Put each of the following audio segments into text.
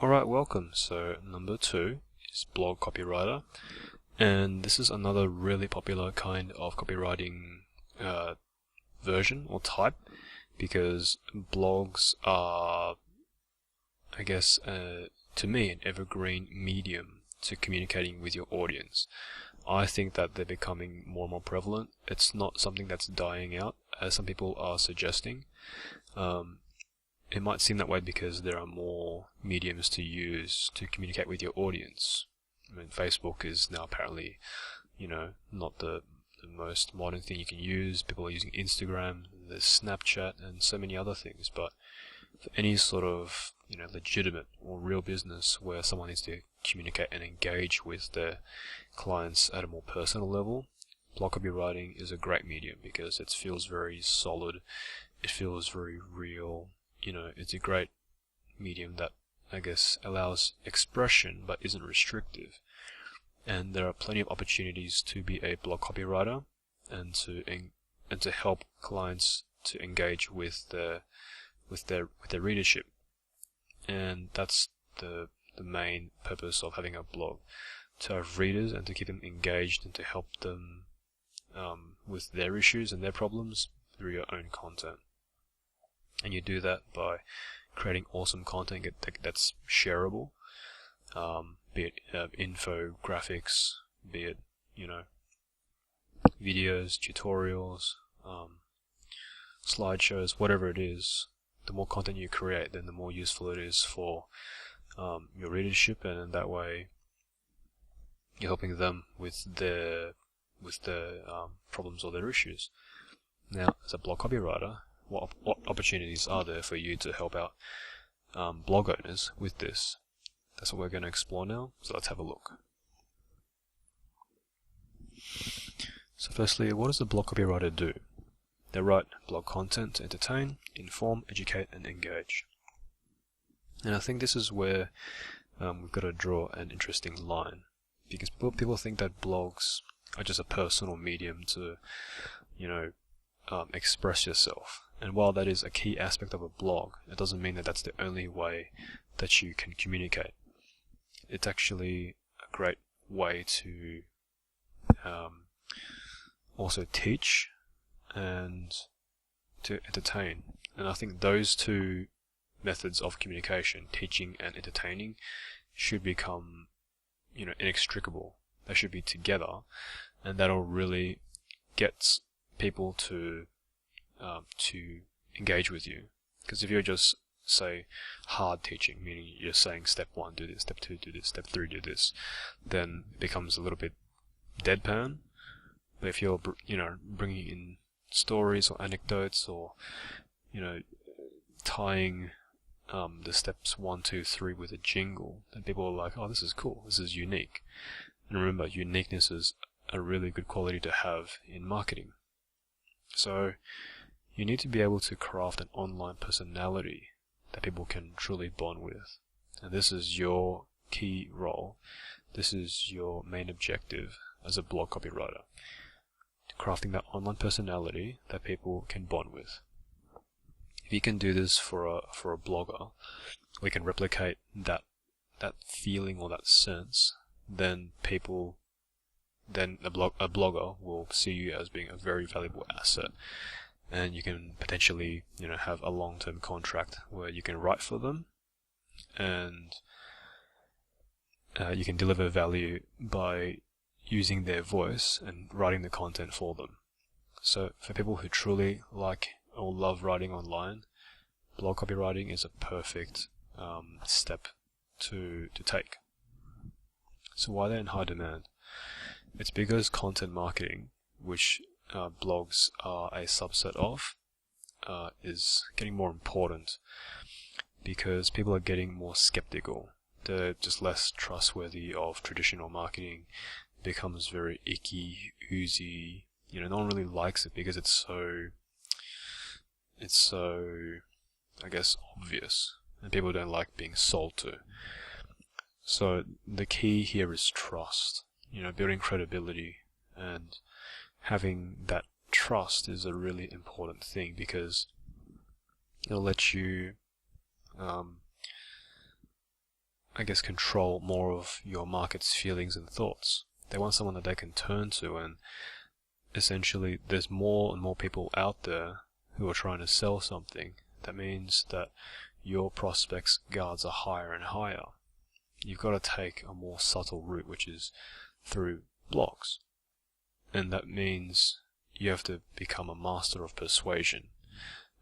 Alright, welcome. So number 2 is Blog Copywriter, and this is another really popular kind of copywriting version or type, because blogs are, I guess, to me, an evergreen medium to communicating with your audience. I think that they're becoming more and more prevalent. It's not something that's dying out, as some people are suggesting. It might seem that way because there are more mediums to use to communicate with your audience. I mean, Facebook is now apparently, not the most modern thing you can use. People are using Instagram, there's Snapchat, and so many other things. But for any sort of, legitimate or real business where someone needs to communicate and engage with their clients at a more personal level, blog copywriting is a great medium because it feels very solid. It feels very real. It's a great medium that, I guess, allows expression but isn't restrictive. And there are plenty of opportunities to be a blog copywriter and to help clients to engage with their readership. And that's the main purpose of having a blog, to have readers and to keep them engaged and to help them with their issues and their problems through your own content. And you do that by creating awesome content that's shareable, be it infographics, be it, videos, tutorials, slideshows, whatever it is. The more content you create, then the more useful it is for your readership, and in that way you're helping them with their problems or their issues. Now, as a blog copywriter, what opportunities are there for you to help out blog owners with this? That's what we're going to explore now, so let's have a look. So firstly, what does a blog copywriter do? They write blog content to entertain, inform, educate, and engage. And I think this is where we've got to draw an interesting line, because people think that blogs are just a personal medium to, express yourself. And while that is a key aspect of a blog, it doesn't mean that that's the only way that you can communicate. It's actually a great way to also teach and to entertain. And I think those two methods of communication, teaching and entertaining, should become, inextricable. They should be together, and that'll really get people to engage with you. Because if you're just, say, hard teaching, meaning you're saying step 1 do this, step 2 do this, step 3 do this, then it becomes a little bit deadpan. But if you're bringing in stories or anecdotes, or tying the steps 1, 2, 3 with a jingle, then people are like, oh, this is cool, this is unique. And remember, uniqueness is a really good quality to have in marketing. So you need to be able to craft an online personality that people can truly bond with. And this is your key role. This is your main objective as a blog copywriter. Crafting that online personality that people can bond with. If you can do this for a blogger, we can replicate that feeling or that sense, then a blogger will see you as being a very valuable asset, and you can potentially have a long-term contract where you can write for them, and you can deliver value by using their voice and writing the content for them. So for people who truly like or love writing online, blog copywriting is a perfect step to take. So why they're in high demand? It's because content marketing, which blogs are a subset of, is getting more important, because people are getting more skeptical. They're just less trustworthy of traditional marketing. It becomes very icky, oozy. No one really likes it because it's so, I guess, obvious, and people don't like being sold to. So the key here is trust. Building credibility, and having that trust is a really important thing, because it'll let you I guess, control more of your market's feelings and thoughts. They want someone that they can turn to, and essentially there's more and more people out there who are trying to sell something. That means that your prospects' guards are higher and higher. You've got to take a more subtle route, which is through blogs. And that means you have to become a master of persuasion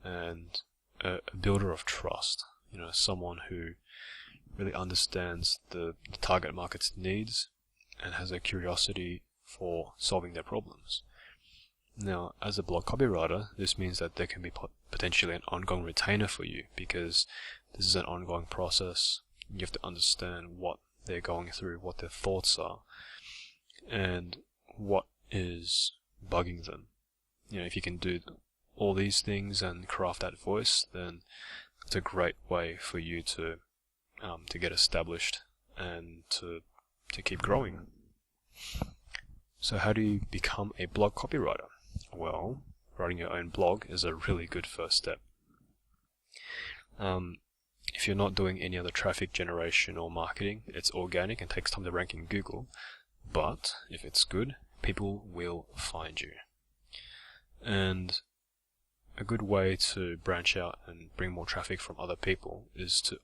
and a builder of trust. Someone who really understands the target market's needs and has a curiosity for solving their problems. Now, as a blog copywriter, this means that there can be potentially an ongoing retainer for you, because this is an ongoing process. You have to understand what they're going through, what their thoughts are, and what is bugging them. If you can do all these things and craft that voice, then it's a great way for you to get established and to keep growing. So how do you become a blog copywriter? Well, writing your own blog is a really good first step. If you're not doing any other traffic generation or marketing, it's organic and takes time to rank in Google. But if it's good, people will find you. And a good way to branch out and bring more traffic from other people is to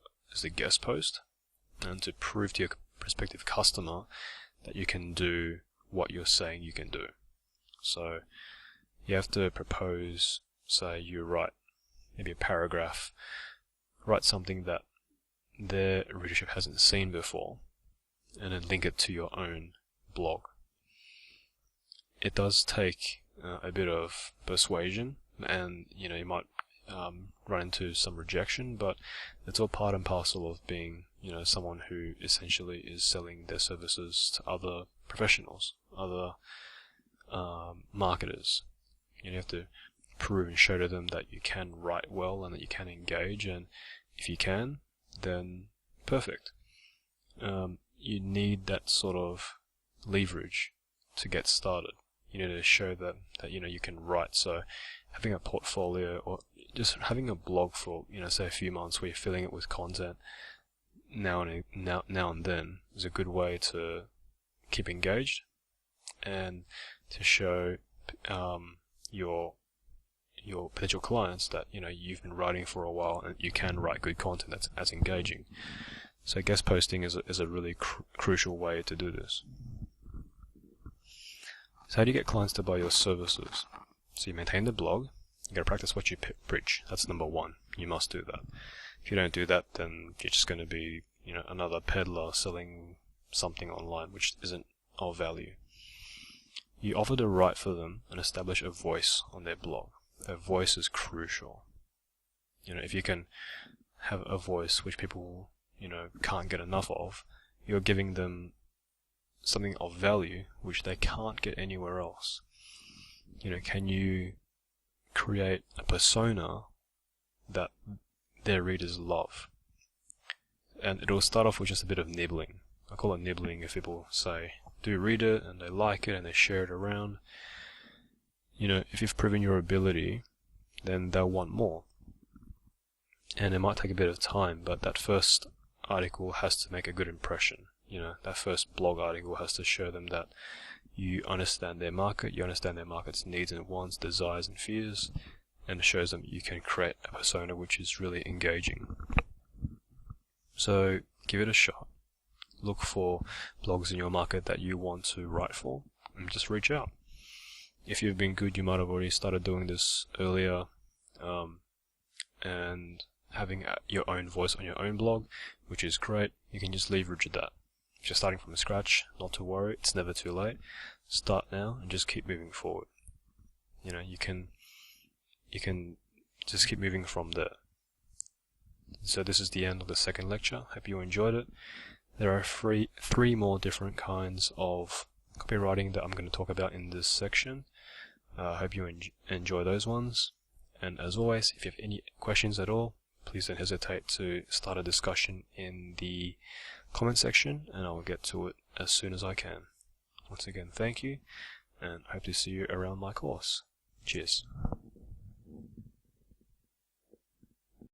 guest post, and to prove to your prospective customer that you can do what you're saying you can do. So you have to propose, say you write maybe a paragraph, write something that their readership hasn't seen before, and then link it to your own blog. It does take a bit of persuasion, and you might run into some rejection, but it's all part and parcel of being someone who essentially is selling their services to other professionals, other marketers. You have to prove and show to them that you can write well and that you can engage, and if you can, then perfect. You need that sort of leverage to get started. You need to show that you can write. So having a portfolio, or just having a blog for say a few months where you're filling it with content now and then is a good way to keep engaged and to show your potential clients that you've been writing for a while and you can write good content that's as engaging. So guest posting is a really crucial way to do this. So how do you get clients to buy your services? So you maintain the blog, you got to practice what you preach. That's number one. You must do that. If you don't do that, then you're just going to be another peddler selling something online which isn't of value. You offer to write for them and establish a voice on their blog. Their voice is crucial. If you can have a voice which people can't get enough of, you're giving them something of value which they can't get anywhere else. Can you create a persona that their readers love? And it'll start off with just a bit of nibbling. I call it nibbling if people say, do read it and they like it and they share it around. If you've proven your ability, then they'll want more. And it might take a bit of time, but that first article has to make a good impression. That first blog article has to show them that you understand their market, you understand their market's needs and wants, desires and fears, and it shows them you can create a persona which is really engaging. So give it a shot. Look for blogs in your market that you want to write for, and just reach out. If you've been good, you might have already started doing this earlier, and having your own voice on your own blog, which is great. You can just leverage that. If you're starting from scratch, not to worry, it's never too late. Start now and just keep moving forward. You can just keep moving from there. So this is the end of the second lecture. Hope you enjoyed it. There are three more different kinds of copywriting that I'm going to talk about in this section. I hope you enjoy those ones. And as always, if you have any questions at all, please don't hesitate to start a discussion in the comment section, and I'll get to it as soon as I can. Once again, thank you, and hope to see you around my course. Cheers.